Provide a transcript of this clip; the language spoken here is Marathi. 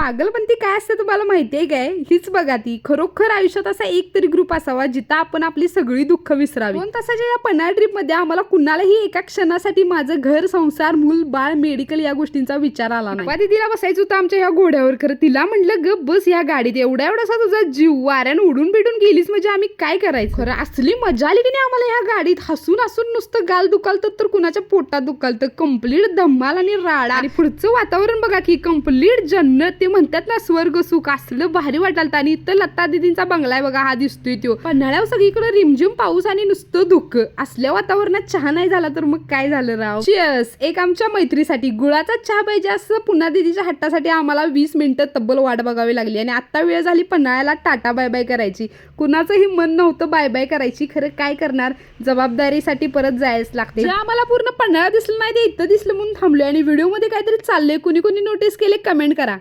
पागलपंती काय असते तुम्हाला माहितीये काय? हीच बघा ती खरोखर आयुष्यात असा एक तरी ग्रुप असावा जिथं आपण आपली सगळी दुःख विसरावी. 2 तासाच्या या पन्हाळा ट्रिप मध्ये आम्हाला कुणालाही एका क्षणासाठी माझं घर, संसार, मूल, बाळ, मेडिकल या गोष्टींचा विचार आला नाही. दीदीला बसायचं होतं आमच्या ह्या घोड्यावर, खरं तिला म्हणलं ग बस या गाडीत, एवढासा तुझा जीव वाऱ्यानं उडून बिडून गेलीस म्हणजे आम्ही काय करायचं. खरं असली मजा आली की नाही आम्हाला ह्या गाडीत. हसून हसून नुसतं गाल दुखालतं तर कुणाच्या पोटात दुखालतं. कंप्लीट धम्माल आणि राडा. आणि पुढचं वातावरण बघा की कंप्लीट जन्नत. ते म्हणतात ना स्वर्ग सुख, असलं भारी वाटालतं. आणि इथं लता दीदींचा बंगला आहे बघा, हा दिसतोय तो. पन्हाळ्यावर सगळीकडे रिमझिम पाऊस आणि नुसतं धुकं. असल्या वातावरणात चहा नाही झाला तर मग काय झालं राव. चिअर्स. एक आमच्या मैत्रीसाठी गुळाचा चहा पाहिजे असं पुन्हा दीदीच्या हट्टासाठी आम्हाला 20 मिनिटं तब्बल वाट बघावी लागली. आणि आता वेळ झाली पन्हाळ्याला टाटा बाय बाय करायची. कुणाचंही मन नव्हतं बाय बाय करायची, खरं काय करणार, जबाबदारीसाठी परत जायच लागते. जे आम्हाला पूर्ण पन्हाळा दिसलं नाही ते इथं दिसलं म्हणून थांबलोय. आणि व्हिडिओ मध्ये काहीतरी चाललंय, कुणी कुणी नोटीस केले कमेंट करा.